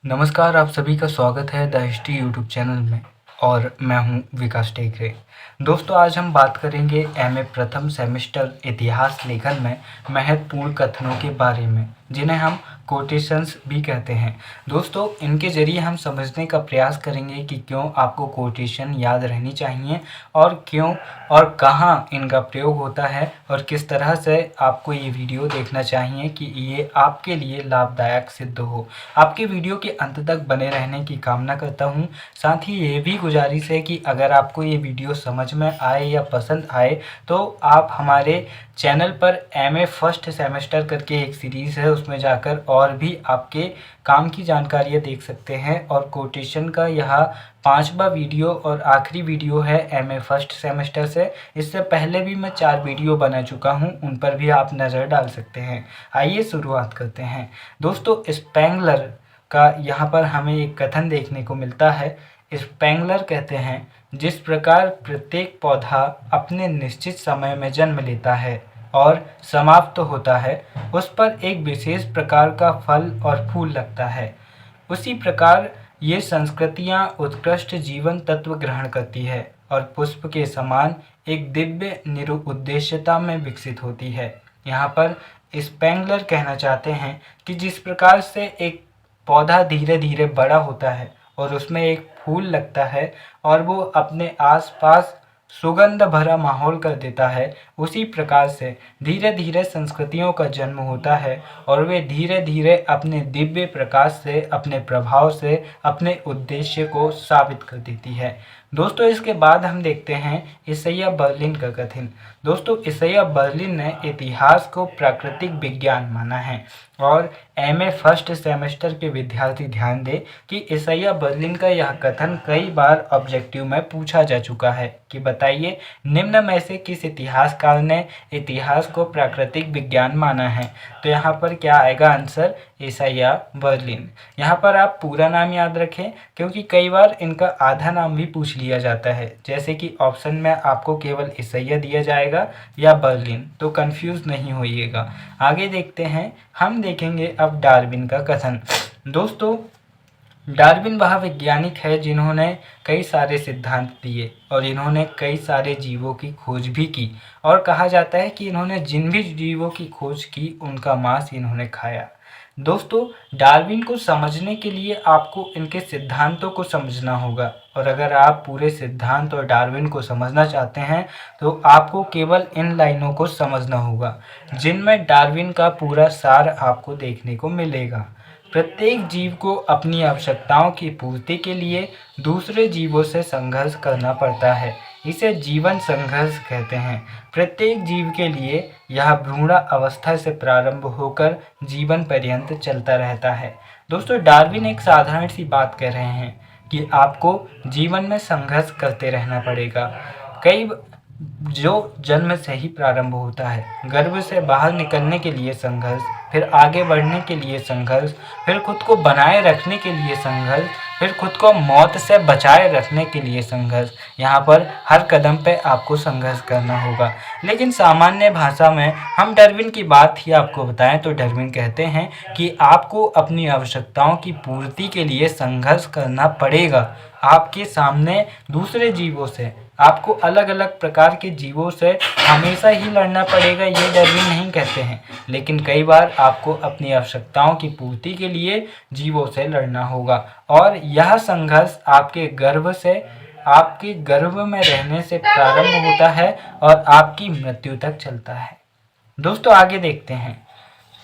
नमस्कार, आप सभी का स्वागत है द हिस्ट्री यूट्यूब चैनल में और मैं हूं विकास टेकरे। दोस्तों, आज हम बात करेंगे एमए प्रथम सेमेस्टर इतिहास लेखन में महत्वपूर्ण कथनों के बारे में, जिन्हें हम कोटेशंस भी कहते हैं। दोस्तों, इनके ज़रिए हम समझने का प्रयास करेंगे कि क्यों आपको कोटेशन याद रहनी चाहिए और क्यों और कहाँ इनका प्रयोग होता है और किस तरह से आपको ये वीडियो देखना चाहिए कि ये आपके लिए लाभदायक सिद्ध हो। आपके वीडियो के अंत तक बने रहने की कामना करता हूँ। साथ ही ये भी गुजारिश है कि अगर आपको ये वीडियो समझ में आए या पसंद आए तो आप हमारे चैनल पर एमए फर्स्ट सेमेस्टर करके एक सीरीज़ है, उसमें जाकर और भी आपके काम की जानकारियाँ देख सकते हैं। और कोटेशन का यह 5वां वीडियो और आखिरी वीडियो है एमए फर्स्ट सेमेस्टर से। इससे पहले भी मैं 4 वीडियो बना चुका हूं, उन पर भी आप नज़र डाल सकते हैं। आइए शुरुआत करते हैं। दोस्तों, स्पेंगलर का यहाँ पर हमें एक कथन देखने को मिलता है। स्पेंगलर कहते हैं, जिस प्रकार प्रत्येक पौधा अपने निश्चित समय में जन्म लेता है और समाप्त होता है, उस पर एक विशेष प्रकार का फल और फूल लगता है, उसी प्रकार ये संस्कृतियाँ उत्कृष्ट जीवन तत्व ग्रहण करती है और पुष्प के समान एक दिव्य निरुद्देश्यता में विकसित होती है। यहाँ पर स्पेंगलर कहना चाहते हैं कि जिस प्रकार से एक पौधा धीरे धीरे बड़ा होता है और उसमें एक फूल लगता है और वो अपने आसपास सुगंध भरा माहौल कर देता है, उसी प्रकार से धीरे धीरे संस्कृतियों का जन्म होता है और वे धीरे धीरे अपने दिव्य प्रकाश से, अपने प्रभाव से अपने उद्देश्य को साबित कर देती है। दोस्तों, इसके बाद हम देखते हैं इसैया बर्लिन का कथन। दोस्तों, इसैया बर्लिन ने इतिहास को प्राकृतिक विज्ञान माना है और एमए फर्स्ट सेमेस्टर के विद्यार्थी ध्यान दें कि इसैया बर्लिन का यह कथन कई बार ऑब्जेक्टिव में पूछा जा चुका है कि बताइए निम्न में से किस इतिहासकार ने इतिहास को प्राकृतिक विज्ञान माना है। तो यहाँ पर क्या आएगा आंसर? इसैया बर्लिन। यहाँ पर आप पूरा नाम याद रखें क्योंकि कई बार इनका आधा नाम भी पूछ लिया जाता है, जैसे कि ऑप्शन में आपको केवल इसैया दिया जाएगा या बर्लिन, तो कंफ्यूज नहीं होइएगा। आगे देखते हैं, हम देखेंगे अब डार्विन का कथन। दोस्तों, डार्विन वह वैज्ञानिक है जिन्होंने कई सारे सिद्धांत दिए और इन्होंने कई सारे जीवों की खोज भी की और कहा जाता है कि इन्होंने जिन भी जीवों की खोज की उनका मांस इन्होंने खाया। दोस्तों, डार्विन को समझने के लिए आपको इनके सिद्धांतों को समझना होगा और अगर आप पूरे सिद्धांत और डार्विन को समझना चाहते हैं तो आपको केवल इन लाइनों को समझना होगा, जिनमें डार्विन का पूरा सार आपको देखने को मिलेगा। प्रत्येक जीव को अपनी आवश्यकताओं की पूर्ति के लिए दूसरे जीवों से संघर्ष करना पड़ता है। इसे जीवन संघर्ष कहते हैं। प्रत्येक जीव के लिए यह भ्रूण अवस्था से प्रारंभ होकर जीवन पर्यंत चलता रहता है। दोस्तों, डार्विन एक साधारण सी बात कह रहे हैं कि आपको जीवन में संघर्ष करते रहना पड़ेगा। कई जो जन्म से ही प्रारंभ होता है, गर्भ से बाहर निकलने के लिए संघर्ष, फिर आगे बढ़ने के लिए संघर्ष, फिर खुद को बनाए रखने के लिए संघर्ष, फिर खुद को मौत से बचाए रखने के लिए संघर्ष। यहाँ पर हर कदम पे आपको संघर्ष करना होगा। लेकिन सामान्य भाषा में हम डार्विन की बात ही आपको बताएं तो डार्विन कहते हैं कि आपको अपनी आवश्यकताओं की पूर्ति के लिए संघर्ष करना पड़ेगा। आपके सामने दूसरे जीवों से, आपको अलग अलग प्रकार के जीवों से हमेशा ही लड़ना पड़ेगा, ये डार्विन नहीं कहते हैं। लेकिन कई बार आपको अपनी आवश्यकताओं की पूर्ति के लिए जीवों से लड़ना होगा और यह संघर्ष आपके गर्भ में रहने से प्रारंभ होता है और आपकी मृत्यु तक चलता है। दोस्तों, आगे देखते हैं।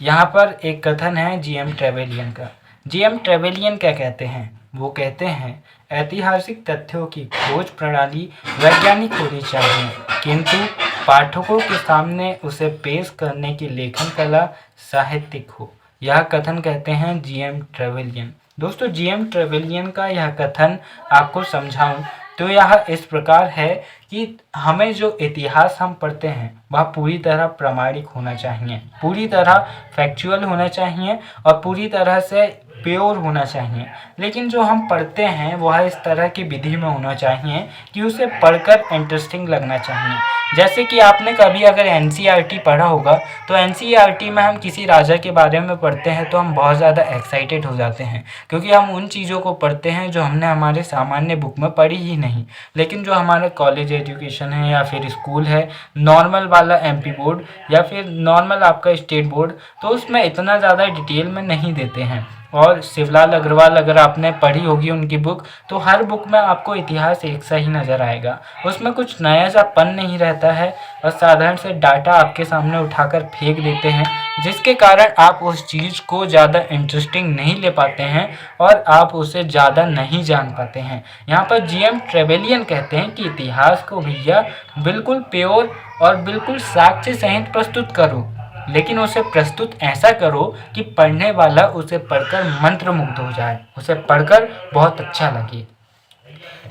यहाँ पर एक कथन है जीएम ट्रेवेलियन का। जीएम ट्रेवेलियन क्या कहते हैं? वो कहते हैं, ऐतिहासिक तथ्यों की खोज प्रणाली वैज्ञानिक होनी चाहिए, किंतु पाठकों के सामने उसे पेश करने की लेखन कला साहित्यिक हो। यह कथन कहते हैं जीएम ट्रेवेलियन। दोस्तों, जीएम ट्रेवेलियन का यह कथन आपको समझाऊं तो यह इस प्रकार है कि हमें जो इतिहास हम पढ़ते हैं वह पूरी तरह प्रामाणिक होना चाहिए, पूरी तरह फैक्चुअल होना चाहिए और पूरी तरह से प्योर होना चाहिए, लेकिन जो हम पढ़ते हैं वह इस तरह की विधि में होना चाहिए कि उसे पढ़कर इंटरेस्टिंग लगना चाहिए। जैसे कि आपने कभी अगर एनसीईआरटी पढ़ा होगा, तो एनसीईआरटी में हम किसी राजा के बारे में पढ़ते हैं तो हम बहुत ज़्यादा एक्साइटेड हो जाते हैं, क्योंकि हम उन चीज़ों को पढ़ते हैं जो हमने हमारे सामान्य बुक में पढ़ी ही नहीं। लेकिन जो हमारा कॉलेज एजुकेशन है या फिर स्कूल है, नॉर्मल वाला एमपी बोर्ड या फिर नॉर्मल आपका स्टेट बोर्ड, तो उसमें इतना ज़्यादा डिटेल में नहीं देते हैं। और शिवलाल अग्रवाल अगर आपने पढ़ी होगी उनकी बुक, तो हर बुक में आपको इतिहास एक सा ही नज़र आएगा, उसमें कुछ नया सा पन नहीं रहता है और साधारण से डाटा आपके सामने उठाकर फेंक देते हैं, जिसके कारण आप उस चीज़ को ज़्यादा इंटरेस्टिंग नहीं ले पाते हैं और आप उसे ज़्यादा नहीं जान पाते हैं। यहाँ पर जीएम ट्रेवेलियन कहते हैं कि इतिहास को भैया बिल्कुल प्योर और बिल्कुल साक्ष्य सहित प्रस्तुत करो, लेकिन उसे प्रस्तुत ऐसा करो कि पढ़ने वाला उसे पढ़कर मंत्रमुग्ध हो जाए, उसे पढ़कर बहुत अच्छा लगे।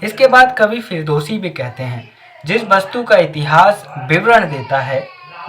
इसके बाद कवि फिरदौसी भी कहते हैं, जिस वस्तु का इतिहास विवरण देता है,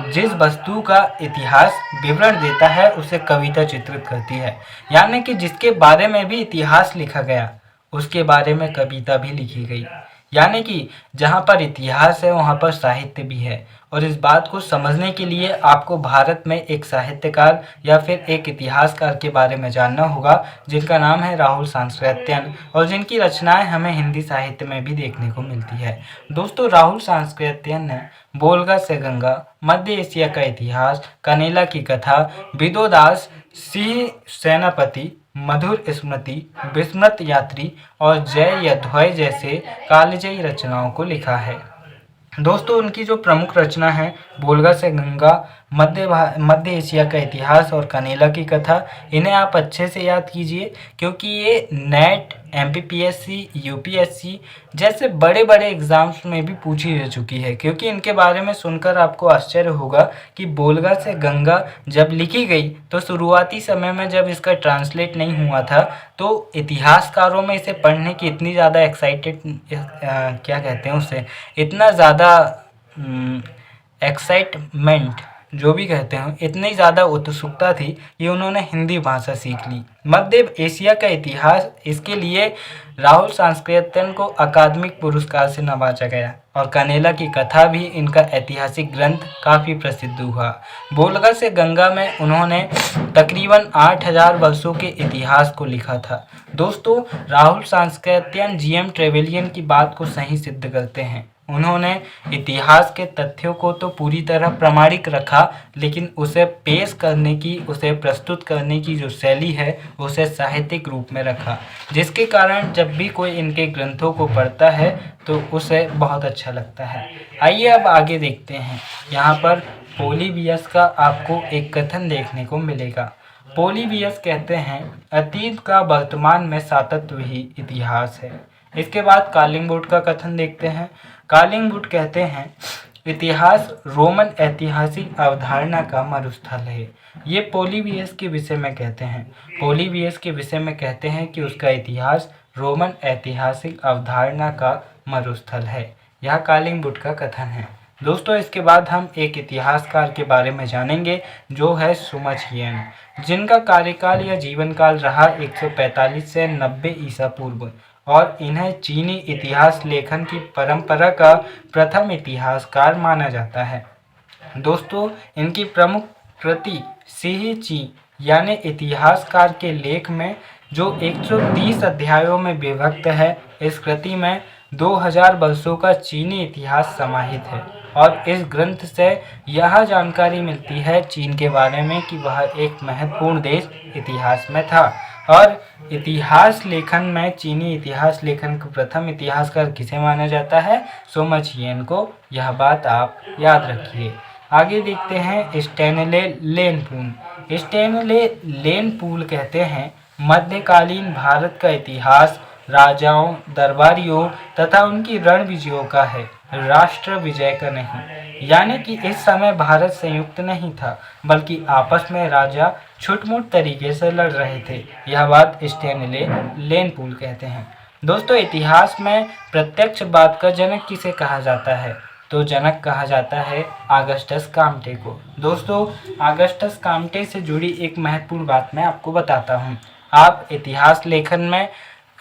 जिस वस्तु का इतिहास विवरण देता है उसे कविता चित्रित करती है। यानी कि जिसके बारे में भी इतिहास लिखा गया उसके बारे में कविता भी लिखी गई। यानी कि जहाँ पर इतिहास है वहाँ पर साहित्य भी है। और इस बात को समझने के लिए आपको भारत में एक साहित्यकार या फिर एक इतिहासकार के बारे में जानना होगा, जिनका नाम है राहुल सांस्कृत्यायन, और जिनकी रचनाएं हमें हिंदी साहित्य में भी देखने को मिलती है। दोस्तों, राहुल सांस्कृत्यायन ने बोलगा से गंगा, मध्य एशिया का इतिहास, कनेला की कथा, विदोदास, सिंह सेनापति, मधुर स्मृति, विस्मृत यात्री और जय यध्वय जैसे कालजयी रचनाओं को लिखा है। दोस्तों, उनकी जो प्रमुख रचना है बोलगा से गंगा, मध्य एशिया का इतिहास और कनेला की कथा, इन्हें आप अच्छे से याद कीजिए, क्योंकि ये नेट, एमपीपीएससी, यूपीएससी जैसे बड़े बड़े एग्जाम्स में भी पूछी जा चुकी है। क्योंकि इनके बारे में सुनकर आपको आश्चर्य होगा कि बोलगा से गंगा जब लिखी गई तो शुरुआती समय में जब इसका ट्रांसलेट नहीं हुआ था, तो इतिहासकारों में इसे पढ़ने की इतनी ज़्यादा एक्साइटेड क्या कहते हैं उसे, इतना ज़्यादा एक्साइटमेंट, जो भी कहते हैं, इतनी ज़्यादा उत्सुकता थी कि उन्होंने हिंदी भाषा सीख ली। मध्य एशिया का इतिहास, इसके लिए राहुल सांस्कृत्यायन को अकादमिक पुरस्कार से नवाजा गया और कनेला की कथा भी इनका ऐतिहासिक ग्रंथ काफ़ी प्रसिद्ध हुआ। बोलगा से गंगा में उन्होंने तकरीबन 8000 वर्षों के इतिहास को लिखा था। दोस्तों, राहुल सांस्कृत्यायन जीएम ट्रेवेलियन की बात को सही सिद्ध करते हैं। उन्होंने इतिहास के तथ्यों को तो पूरी तरह प्रामाणिक रखा, लेकिन उसे पेश करने की, उसे प्रस्तुत करने की जो शैली है उसे साहित्यिक रूप में रखा, जिसके कारण जब भी कोई इनके ग्रंथों को पढ़ता है तो उसे बहुत अच्छा लगता है। आइए अब आगे देखते हैं। यहाँ पर पोलिबियस का आपको एक कथन देखने को मिलेगा। पोलिबियस कहते हैं, अतीत का वर्तमान में सातत्य ही इतिहास है। इसके बाद कालिंगवुड का कथन देखते हैं। कालिंगवुड कहते हैं, इतिहास रोमन ऐतिहासिक अवधारणा का मरुस्थल है। ये पोलिबियस के विषय में कहते हैं। पोलिबियस के विषय में कहते हैं कि उसका इतिहास रोमन ऐतिहासिक अवधारणा का मरुस्थल है। यह कालिंगवुड का कथन है। दोस्तों, इसके बाद हम एक इतिहासकार के बारे में जानेंगे जो है सुमच हियन, जिनका कार्यकाल या जीवन काल रहा 145 से 90 ईसा पूर्व, और इन्हें चीनी इतिहास लेखन की परंपरा का प्रथम इतिहासकार माना जाता है। दोस्तों, इनकी प्रमुख कृति सिही ची यानी इतिहासकार के लेख में, जो 130 अध्यायों में विभक्त है, इस कृति में 2000 वर्षों का चीनी इतिहास समाहित है। और इस ग्रंथ से यह जानकारी मिलती है चीन के बारे में कि वह एक महत्वपूर्ण देश इतिहास में था। और इतिहास लेखन में, चीनी इतिहास लेखन का प्रथम इतिहासकार किसे माना जाता है? सुमच हियन को। यह बात आप याद रखिए। आगे देखते हैं स्टैनले लेनपूल। स्टैनले लेनपूल कहते हैं, मध्यकालीन भारत का इतिहास राजाओं, दरबारियों तथा उनकी रण विजयों का है, राष्ट्र विजय का नहीं। यानी कि इस समय भारत संयुक्त नहीं था, बल्कि आपस में राजा छुटमुट तरीके से लड़ रहे थे। यह बात स्टैनले लेनपूल कहते हैं। दोस्तों, इतिहास में प्रत्यक्ष बात का जनक किसे कहा जाता है? तो जनक कहा जाता है ऑगस्टस काम्टे को। दोस्तों, ऑगस्टस काम्टे से जुड़ी एक महत्वपूर्ण बात मैं आपको बताता हूँ। आप इतिहास लेखन में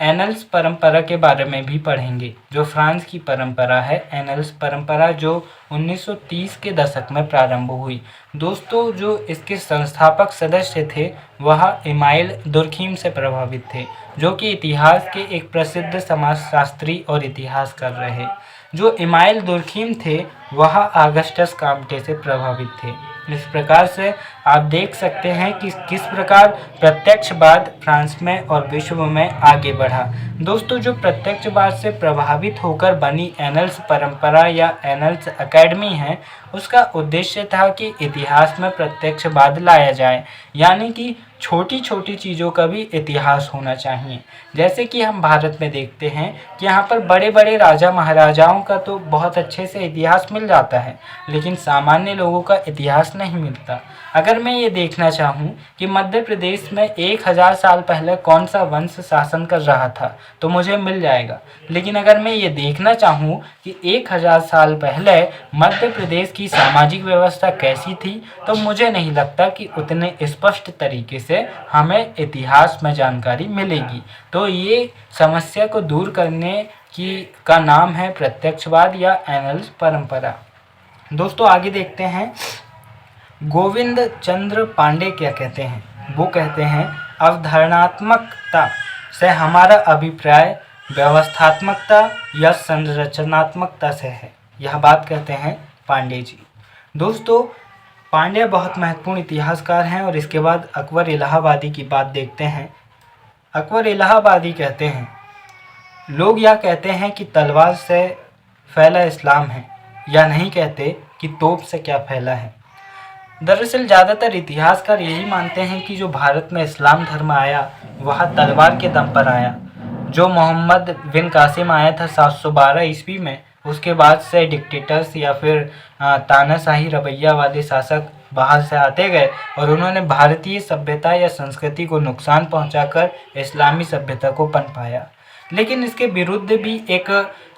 एनल्स परंपरा के बारे में भी पढ़ेंगे, जो फ्रांस की परंपरा है। एनल्स परंपरा जो 1930 के दशक में प्रारंभ हुई। दोस्तों, जो इसके संस्थापक सदस्य थे वह इमाइल दुर्खीम से प्रभावित थे, जो कि इतिहास के एक प्रसिद्ध समाजशास्त्री और इतिहासकार रहे। जो इमाइल दुर्खीम थे वह आगस्टस काम्टे से प्रभावित थे। इस प्रकार से आप देख सकते हैं कि किस प्रकार प्रत्यक्षवाद फ्रांस में और विश्व में आगे बढ़ा। दोस्तों, जो प्रत्यक्षवाद से प्रभावित होकर बनी एनल्स परंपरा या एनल्स एकेडमी है, उसका उद्देश्य था कि इतिहास में प्रत्यक्षवाद लाया जाए, यानी कि छोटी छोटी चीज़ों का भी इतिहास होना चाहिए। जैसे कि हम भारत में देखते हैं कि यहाँ पर बड़े बड़े राजा महाराजाओं का तो बहुत अच्छे से इतिहास मिल जाता है, लेकिन सामान्य लोगों का इतिहास नहीं मिलता। अगर मैं ये देखना चाहूँ कि मध्य प्रदेश में 1000 साल पहले कौन सा वंश शासन कर रहा था, तो मुझे मिल जाएगा। लेकिन अगर मैं ये देखना चाहूँ कि 1000 साल पहले मध्य प्रदेश की सामाजिक व्यवस्था कैसी थी, तो मुझे नहीं लगता कि उतने स्पष्ट तरीके से हमें इतिहास में जानकारी मिलेगी। तो ये समस्या को दूर करने का नाम है प्रत्यक्षवाद या एनल्स परंपरा। दोस्तों, आगे देखते हैं गोविंद चंद्र पांडे क्या कहते हैं। वो कहते हैं अवधारणात्मकता से हमारा अभिप्राय व्यवस्थात्मकता या संरचनात्मकता से है। यह बात कहते हैं पांडे जी। दोस्तों, पांड्य बहुत महत्वपूर्ण इतिहासकार हैं। और इसके बाद अकबर इलाहाबादी की बात देखते हैं। अकबर इलाहाबादी कहते हैं, लोग यह कहते हैं कि तलवार से फैला इस्लाम है, या नहीं कहते कि तोप से क्या फैला है। दरअसल ज़्यादातर इतिहासकार यही मानते हैं कि जो भारत में इस्लाम धर्म आया वह तलवार के दम पर आया। जो मोहम्मद बिन कासिम आया था 712 ईस्वी में, उसके बाद से डिक्टेटर्स या फिर तानाशाही रवैया वाले शासक बाहर से आते गए और उन्होंने भारतीय सभ्यता या संस्कृति को नुकसान पहुंचाकर इस्लामी सभ्यता को पनपाया। लेकिन इसके विरुद्ध भी एक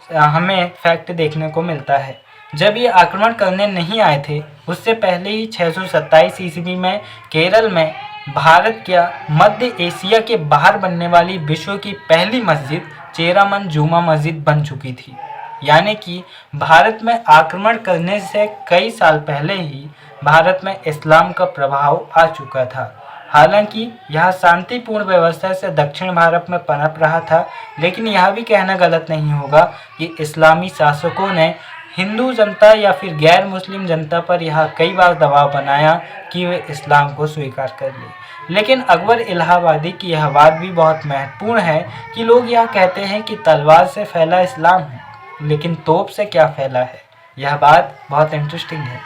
हमें फैक्ट देखने को मिलता है। जब ये आक्रमण करने नहीं आए थे, उससे पहले ही 627 ईस्वी में केरल में भारत या मध्य एशिया के बाहर बनने वाली विश्व की पहली मस्जिद चेरामन जुमा मस्जिद बन चुकी थी। यानी कि भारत में आक्रमण करने से कई साल पहले ही भारत में इस्लाम का प्रभाव आ चुका था। हालांकि यह शांतिपूर्ण व्यवस्था से दक्षिण भारत में पनप रहा था, लेकिन यह भी कहना गलत नहीं होगा कि इस्लामी शासकों ने हिंदू जनता या फिर गैर मुस्लिम जनता पर यह कई बार दबाव बनाया कि वे इस्लाम को स्वीकार कर ले। लेकिन अकबर इलाहाबादी की यह बात भी बहुत महत्वपूर्ण है कि लोग यह कहते हैं कि तलवार से फैला इस्लाम है, लेकिन तोप से क्या फैला है। यह बात बहुत इंटरेस्टिंग है।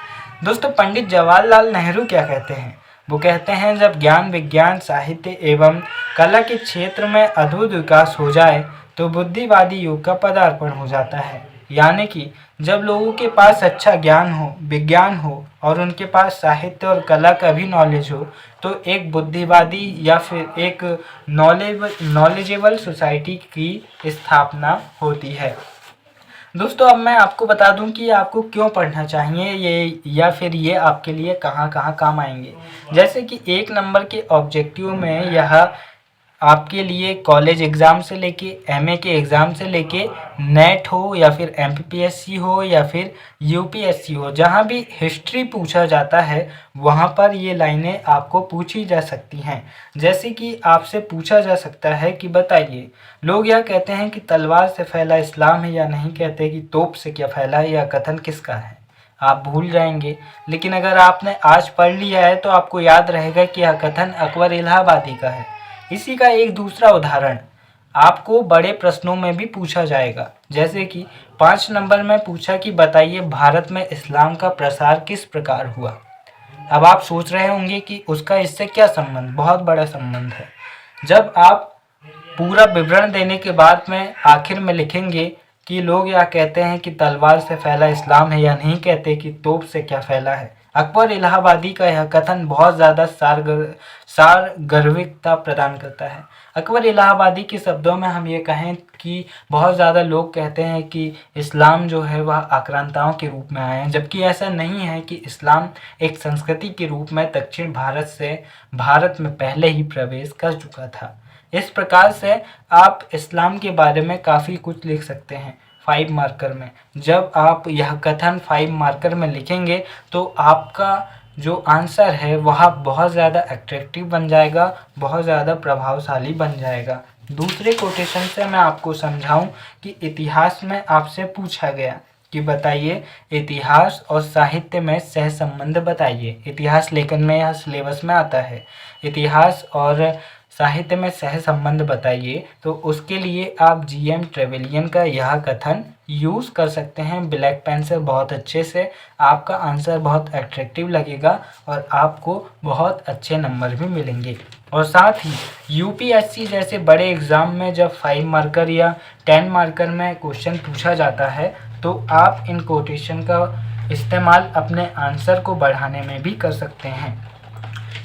दोस्तों, पंडित जवाहरलाल नेहरू क्या कहते हैं। वो कहते हैं, जब ज्ञान विज्ञान साहित्य एवं कला के क्षेत्र में अद्भुत विकास हो जाए तो बुद्धिवादी युग का पदार्पण हो जाता है। यानी कि जब लोगों के पास अच्छा ज्ञान हो, विज्ञान हो और उनके पास साहित्य और कला का भी नॉलेज हो, तो एक बुद्धिवादी या फिर एक नॉलेजेबल सोसाइटी की स्थापना होती है। दोस्तों, अब मैं आपको बता दूं कि आपको क्यों पढ़ना चाहिए ये, या फिर ये आपके लिए कहाँ कहाँ काम आएंगे। जैसे कि 1 नंबर के ऑब्जेक्टिव में यह आपके लिए कॉलेज एग्ज़ाम से लेके एमए के एग्ज़ाम से लेके नेट हो या फिर एमपीपीएससी हो या फिर यूपीएससी हो, जहाँ भी हिस्ट्री पूछा जाता है वहाँ पर ये लाइनें आपको पूछी जा सकती हैं। जैसे कि आपसे पूछा जा सकता है कि बताइए, लोग यह कहते हैं कि तलवार से फैला इस्लाम है, या नहीं कहते कि तोप से क्या फैला है, यह कथन किसका है। आप भूल जाएंगे, लेकिन अगर आपने आज पढ़ लिया है तो आपको याद रहेगा कि यह कथन अकबर इलाहाबादी का है। इसी का एक दूसरा उदाहरण आपको बड़े प्रश्नों में भी पूछा जाएगा। जैसे कि 5 नंबर में पूछा कि बताइए भारत में इस्लाम का प्रसार किस प्रकार हुआ। अब आप सोच रहे होंगे कि उसका इससे क्या संबंध। बहुत बड़ा संबंध है। जब आप पूरा विवरण देने के बाद में आखिर में लिखेंगे कि लोग यह कहते हैं कि तलवार से फैला इस्लाम है, या नहीं कहते कि तोप से क्या फैला है, अकबर इलाहाबादी का यह कथन बहुत ज़्यादा सारगर्भिकता प्रदान करता है। अकबर इलाहाबादी के शब्दों में हम ये कहें कि बहुत ज़्यादा लोग कहते हैं कि इस्लाम जो है वह आक्रांताओं के रूप में आए हैं, जबकि ऐसा नहीं है कि इस्लाम एक संस्कृति के रूप में दक्षिण भारत से भारत में पहले ही प्रवेश कर चुका था। इस प्रकार से आप इस्लाम के बारे में काफ़ी कुछ लिख सकते हैं 5 मार्कर में। जब आप यह कथन 5 मार्कर में लिखेंगे तो आपका जो आंसर है वह बहुत ज़्यादा अट्रैक्टिव बन जाएगा, बहुत ज़्यादा प्रभावशाली बन जाएगा। दूसरे कोटेशन से मैं आपको समझाऊं कि इतिहास में आपसे पूछा गया कि बताइए इतिहास और साहित्य में सह संबंध बताइए। इतिहास लेखन में यह सिलेबस में आता है, इतिहास और साहित्य में सह संबंध बताइए। तो उसके लिए आप जीएम ट्रेवेलियन का यह कथन यूज़ कर सकते हैं ब्लैक पेन से बहुत अच्छे से। आपका आंसर बहुत अट्रैक्टिव लगेगा और आपको बहुत अच्छे नंबर भी मिलेंगे। और साथ ही यूपीएससी जैसे बड़े एग्ज़ाम में जब 5 मार्कर या 10 मार्कर में क्वेश्चन पूछा जाता है तो आप इन कोटेशन का इस्तेमाल अपने आंसर को बढ़ाने में भी कर सकते हैं।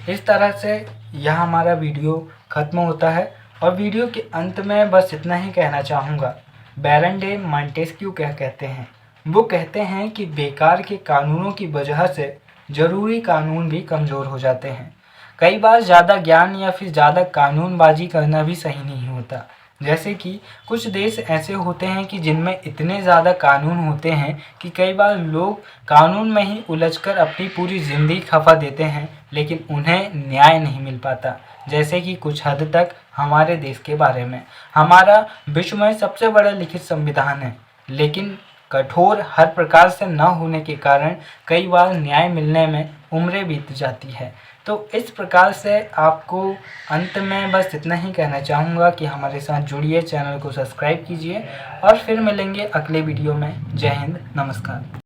इस तरह से यह हमारा वीडियो ख़त्म होता है और वीडियो के अंत में बस इतना ही कहना चाहूँगा। बैरन डे मॉन्टेस्क्यू क्या कहते हैं? वो कहते हैं कि बेकार के कानूनों की वजह से ज़रूरी कानून भी कमज़ोर हो जाते हैं। कई बार ज़्यादा ज्ञान या फिर ज़्यादा कानूनबाजी करना भी सही नहीं होता। जैसे कि कुछ देश ऐसे होते हैं कि जिनमें इतने ज़्यादा कानून होते हैं कि कई बार लोग कानून में ही उलझकर अपनी पूरी ज़िंदगी खपा देते हैं, लेकिन उन्हें न्याय नहीं मिल पाता। जैसे कि कुछ हद तक हमारे देश के बारे में, हमारा विश्व में सबसे बड़ा लिखित संविधान है, लेकिन कठोर हर प्रकार से न होने के कारण कई बार न्याय मिलने में उम्रें बीत जाती है। तो इस प्रकार से आपको अंत में बस इतना ही कहना चाहूँगा कि हमारे साथ जुड़िए, चैनल को सब्सक्राइब कीजिए और फिर मिलेंगे अगले वीडियो में। जय हिंद, नमस्कार।